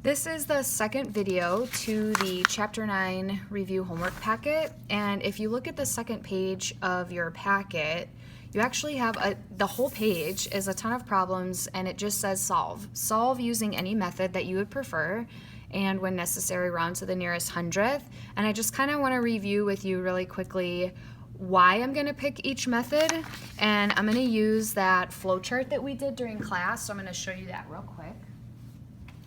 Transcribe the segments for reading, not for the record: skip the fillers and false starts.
This is the second video to the Chapter 9 review homework packet, and if you look at the second page of your packet, you actually have the whole page is a ton of problems, and it just says solve. Solve using any method that you would prefer, and when necessary, round to the nearest hundredth. And I just kind of want to review with you really quickly why I'm going to pick each method, and I'm going to use that flowchart that we did during class, so I'm going to show you that real quick.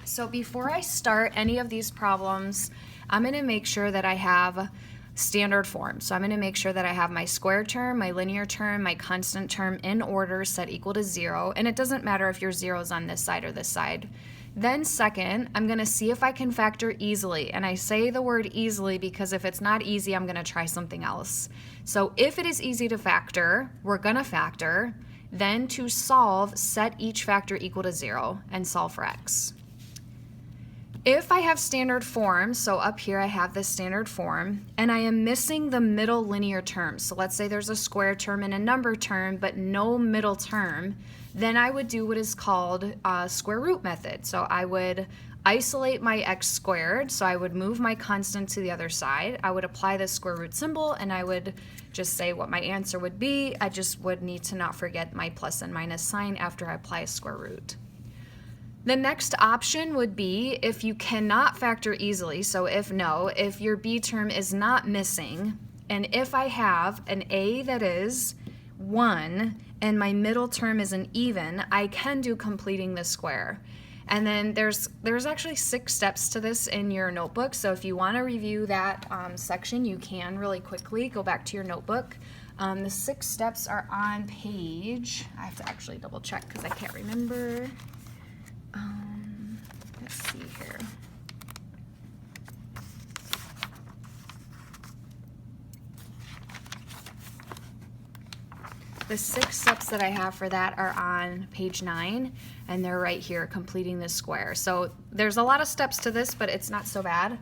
So before I start any of these problems, I'm going to make sure that I have standard form. So I'm going to make sure that I have my square term, my linear term, my constant term in order set equal to 0. And it doesn't matter if your 0 is on this side or this side. Then second, I'm going to see if I can factor easily. And I say the word easily because if it's not easy, I'm going to try something else. So if it is easy to factor, we're going to factor. Then to solve, set each factor equal to 0 and solve for x. If I have standard form, so up here I have this standard form, and I am missing the middle linear term, so let's say there's a square term and a number term, but no middle term, then I would do what is called a square root method. So I would isolate my x squared, so I would move my constant to the other side, I would apply the square root symbol, and I would just say what my answer would be. I just would need to not forget my plus and minus sign after I apply a square root. The next option would be if you cannot factor easily, so if your b term is not missing, and if I have an a that is 1 and my middle term is an even, I can do completing the square. And then there's actually 6 steps to this in your notebook, so if you want to review that section, you can really quickly go back to your notebook. The 6 steps are on page, I have to actually double check because I can't remember. Let's see here. The 6 steps that I have for that are on page 9, and they're right here, completing the square. So there's a lot of steps to this, but it's not so bad.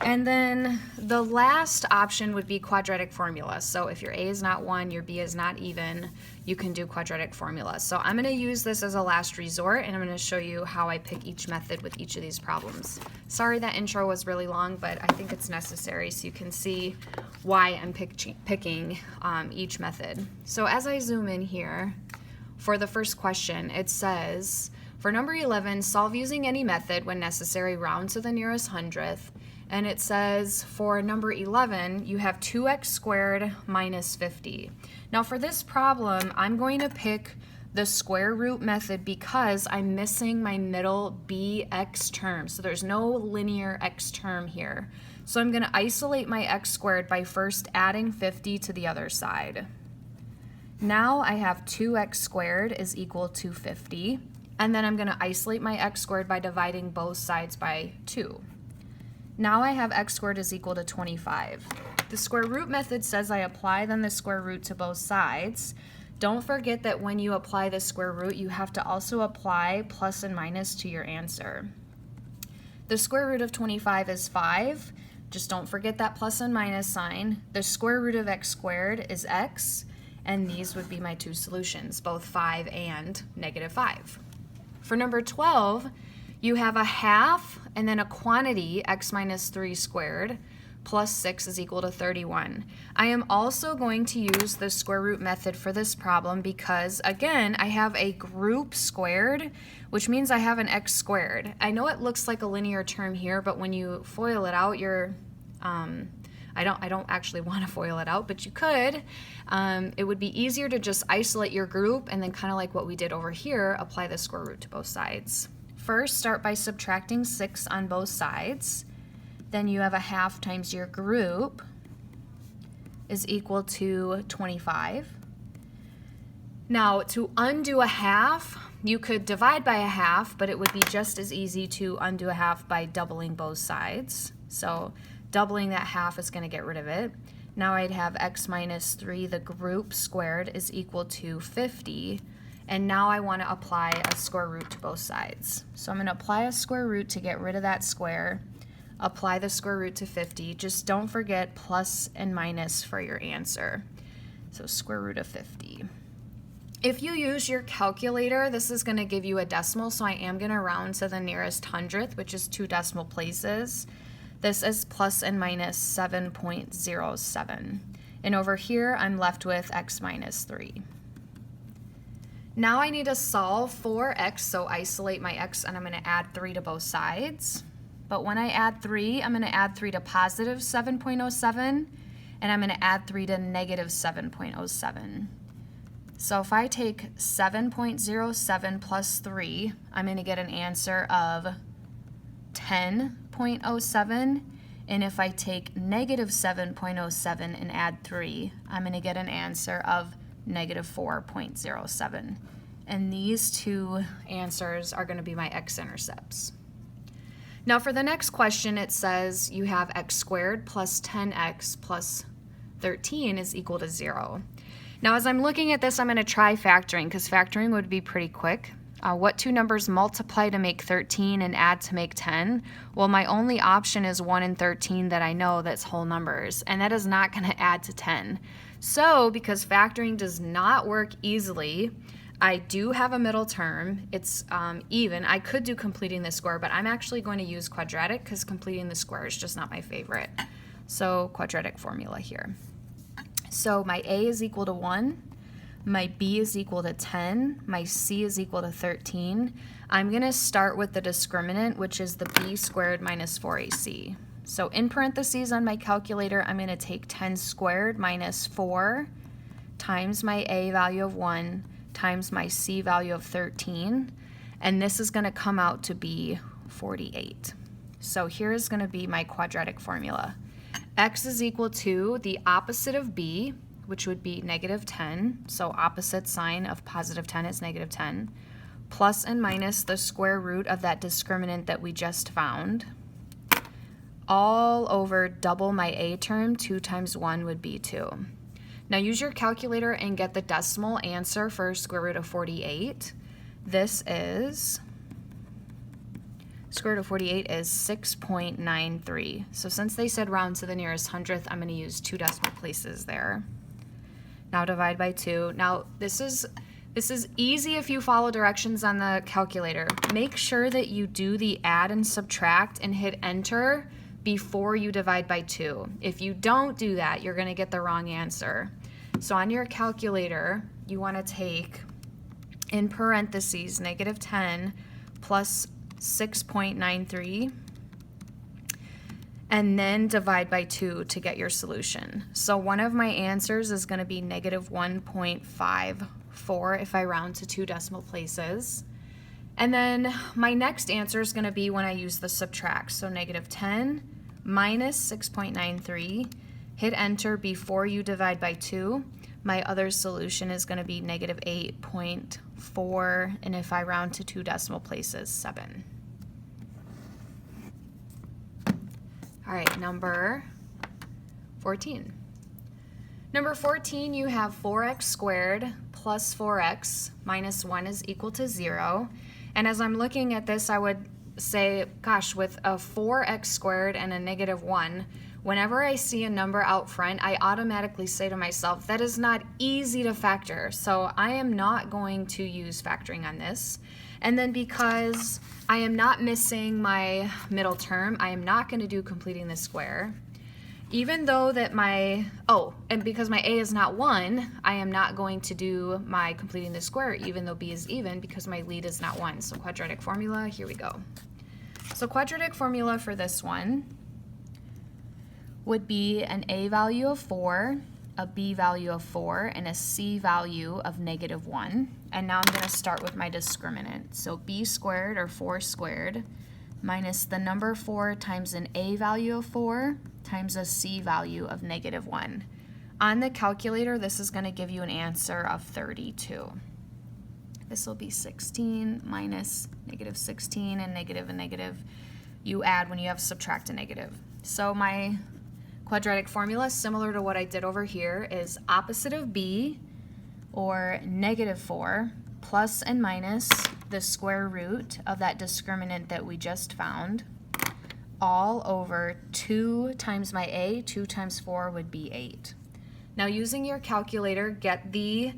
And then the last option would be quadratic formula. So if your a is not 1, your b is not even, you can do quadratic formula. So I'm going to use this as a last resort, and I'm going to show you how I pick each method with each of these problems. Sorry that intro was really long, but I think it's necessary so you can see why I'm picking each method. So as I zoom in here, for the first question, it says, for number 11, solve using any method when necessary, round to the nearest hundredth. And it says for number 11, you have 2x squared minus 50. Now for this problem, I'm going to pick the square root method because I'm missing my middle bx term. So there's no linear x term here. So I'm going to isolate my x squared by first adding 50 to the other side. Now I have 2x squared is equal to 50. And then I'm going to isolate my x squared by dividing both sides by 2. Now I have x squared is equal to 25. The square root method says I apply then the square root to both sides. Don't forget that when you apply the square root, you have to also apply plus and minus to your answer. The square root of 25 is 5. Just don't forget that plus and minus sign. The square root of x squared is x, and these would be my 2 solutions, both 5 and negative 5. For number 12, you have a half and then a quantity, x minus 3 squared, plus 6 is equal to 31. I am also going to use the square root method for this problem because, again, I have a group squared, which means I have an x squared. I know it looks like a linear term here, but when you FOIL it out, I don't actually want to FOIL it out, but you could. It would be easier to just isolate your group and then kind of like what we did over here, apply the square root to both sides. First, start by subtracting 6 on both sides. Then you have a half times your group is equal to 25. Now, to undo a half, you could divide by a half, but it would be just as easy to undo a half by doubling both sides. So doubling that half is going to get rid of it. Now I'd have x minus 3, the group squared, is equal to 50. And now I want to apply a square root to both sides. So I'm going to apply a square root to get rid of that square, apply the square root to 50. Just don't forget plus and minus for your answer. So square root of 50. If you use your calculator, this is going to give you a decimal, so I am going to round to the nearest hundredth, which is 2 decimal places. This is plus and minus 7.07. And over here, I'm left with x minus 3. Now I need to solve for x, so isolate my x, and I'm going to add 3 to both sides. But when I add 3, I'm going to add 3 to positive 7.07, and I'm going to add 3 to negative 7.07. So if I take 7.07 plus 3, I'm going to get an answer of 10.07. And if I take negative 7.07 and add 3, I'm going to get an answer of negative 4.07. And these two answers are going to be my x-intercepts. Now for the next question, it says you have x squared plus 10x plus 13 is equal to 0. Now as I'm looking at this, I'm going to try factoring, because factoring would be pretty quick. What two numbers multiply to make 13 and add to make 10? Well, my only option is 1 and 13 that I know that's whole numbers, and that is not going to add to 10. So because factoring does not work easily, I do have a middle term. It's even. I could do completing the square, but I'm actually going to use quadratic because completing the square is just not my favorite. So quadratic formula here. So my a is equal to 1, my b is equal to 10, my c is equal to 13. I'm going to start with the discriminant, which is the b squared minus 4ac. So in parentheses on my calculator, I'm going to take 10 squared minus 4 times my a value of 1 times my c value of 13, and this is going to come out to be 48. So here is going to be my quadratic formula. X is equal to the opposite of b, which would be negative 10, so opposite sign of positive 10 is negative 10, plus and minus the square root of that discriminant that we just found, all over double my a term. 2 times 1 would be 2. Now use your calculator and get the decimal answer for square root of 48. This is, square root of 48 is 6.93. So since they said round to the nearest hundredth, I'm going to use 2 decimal places there. Now divide by 2. Now this is easy if you follow directions on the calculator. Make sure that you do the add and subtract and hit enter before you divide by 2. If you don't do that, you're going to get the wrong answer. So on your calculator, you want to take, in parentheses, negative 10 plus 6.93, and then divide by 2 to get your solution. So one of my answers is going to be negative 1.54 if I round to 2 decimal places. And then my next answer is going to be when I use the subtract. So negative 10 minus 6.93, hit enter before you divide by 2. My other solution is going to be negative 8.4, and if I round to 2 decimal places, 7. All right, number 14. Number 14, you have 4x squared plus 4x minus 1 is equal to 0. And as I'm looking at this, I would say, gosh, with a 4x squared and a negative 1, whenever I see a number out front, I automatically say to myself, that is not easy to factor. So I am not going to use factoring on this. And then because I am not missing my middle term, I am not going to do completing the square. Even though that and because my a is not 1, I am not going to do my completing the square even though b is even because my lead is not 1. So quadratic formula, here we go. So quadratic formula for this one would be an a value of 4, a b value of 4, and a c value of negative 1. And now I'm going to start with my discriminant. So b squared, or 4 squared, minus the number 4 times an a value of 4 times a c value of negative 1. On the calculator, this is going to give you an answer of 32. This will be 16 minus negative 16, and negative you add when you have subtract a negative. So my quadratic formula, similar to what I did over here, is opposite of b, or negative 4, plus and minus the square root of that discriminant that we just found, all over 2 times my a. 2 times 4 would be 8. Now using your calculator, get the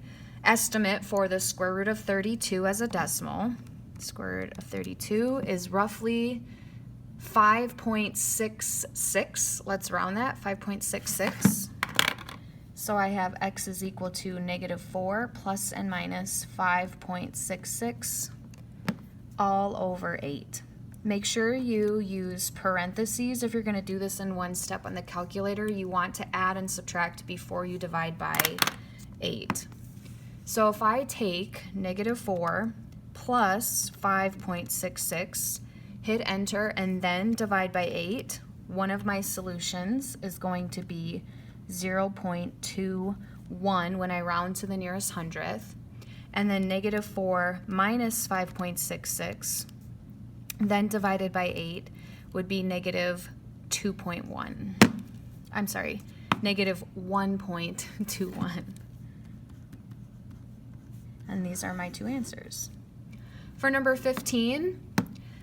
estimate for the square root of 32 as a decimal. Square root of 32 is roughly 5.66. Let's round that, 5.66. So I have x is equal to -4 plus and minus 5.66 all over 8. Make sure you use parentheses if you're going to do this in one step on the calculator. You want to add and subtract before you divide by 8. So if I take -4 plus 5.66, hit enter, and then divide by 8, one of my solutions is going to be 0.21 when I round to the nearest hundredth, and then -4 minus 5.66, then divided by 8 would be -2.1. I'm sorry, -1.21. And these are my two answers. For number 15,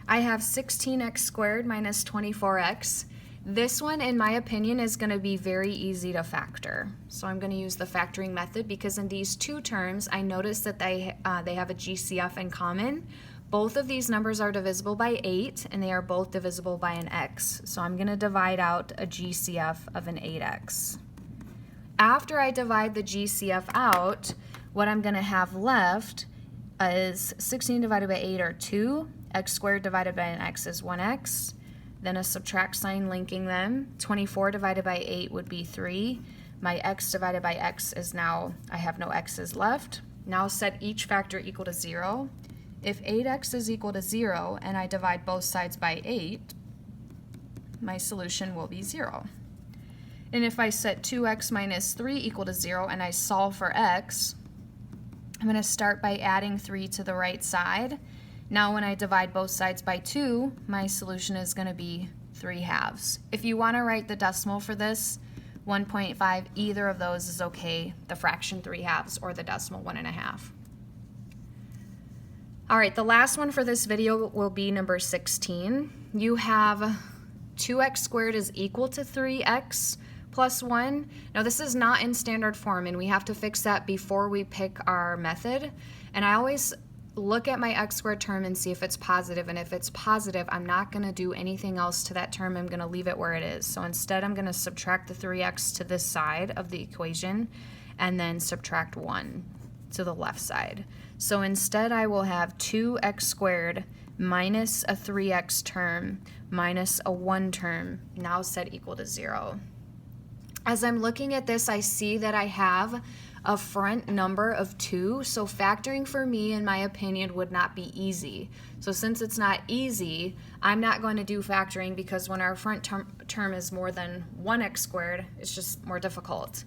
I have 16x squared minus 24x. This one, in my opinion, is going to be very easy to factor. So I'm going to use the factoring method because in these two terms, I noticed that they have a GCF in common. Both of these numbers are divisible by 8, and they are both divisible by an x. So I'm going to divide out a GCF of an 8x. After I divide the GCF out, what I'm going to have left is 16 divided by 8 or 2, x squared divided by an x is 1x, then a subtract sign linking them. 24 divided by 8 would be 3. My x divided by x is now, I have no x's left. Now set each factor equal to 0. If 8x is equal to 0 and I divide both sides by 8, my solution will be 0. And if I set 2x minus 3 equal to 0 and I solve for x, I'm going to start by adding 3 to the right side. Now when I divide both sides by 2, my solution is going to be 3/2. If you want to write the decimal for this, 1.5, either of those is okay, the fraction 3/2 or the decimal 1.5. All right, the last one for this video will be number 16. You have 2x squared is equal to 3x plus 1. Now this is not in standard form, and we have to fix that before we pick our method. And I always look at my x squared term and see if it's positive, and if it's positive, I'm not going to do anything else to that term. I'm going to leave it where it is. So instead, I'm going to subtract the 3x to this side of the equation and then subtract 1 to the left side. So instead, I will have 2x squared minus a 3x term minus a 1 term, now set equal to 0. As I'm looking at this, I see that I have a front number of 2, so factoring for me, in my opinion, would not be easy. So since it's not easy, I'm not going to do factoring because when our front term is more than 1x squared, it's just more difficult.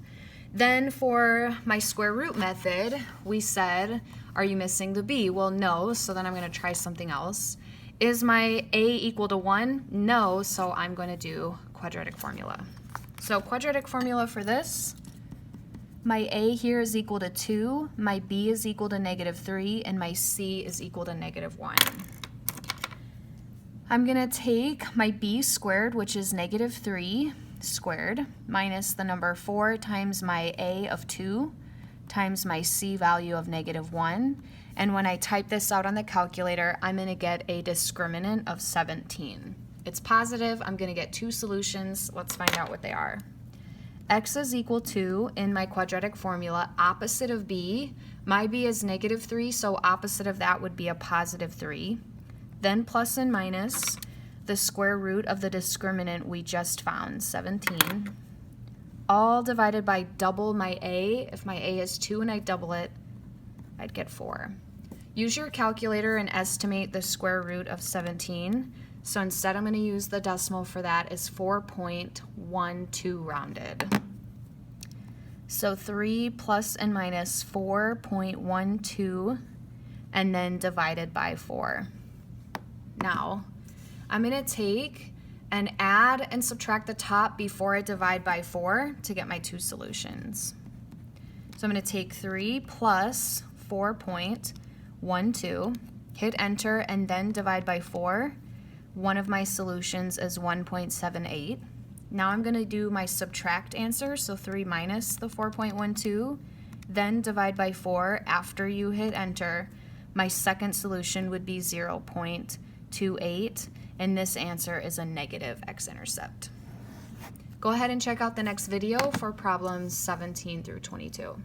Then for my square root method, we said, are you missing the b? Well, no, so then I'm going to try something else. Is my a equal to 1? No, so I'm going to do quadratic formula. So quadratic formula for this, my a here is equal to 2, my b is equal to -3, and my c is equal to -1. I'm going to take my b squared, which is -3 squared, minus the number 4 times my a of 2 times my c value of -1. And when I type this out on the calculator, I'm going to get a discriminant of 17. It's positive. I'm going to get two solutions. Let's find out what they are. X is equal to, in my quadratic formula, opposite of b. My b is -3, so opposite of that would be a +3. Then plus and minus the square root of the discriminant we just found, 17. All divided by double my a. If my a is 2 and I double it, I'd get 4. Use your calculator and estimate the square root of 17. So instead, I'm going to use the decimal for that is 4.12 rounded. So 3 plus and minus 4.12 and then divided by 4. Now, I'm going to take and add and subtract the top before I divide by 4 to get my two solutions. So I'm going to take 3 plus 4.12, hit enter, and then divide by 4. One of my solutions is 1.78. Now I'm going to do my subtract answer, so 3 minus the 4.12 then divide by 4 after you hit enter, my second solution would be 0.28, and this answer is a negative x-intercept. Go ahead and check out the next video for problems 17 through 22.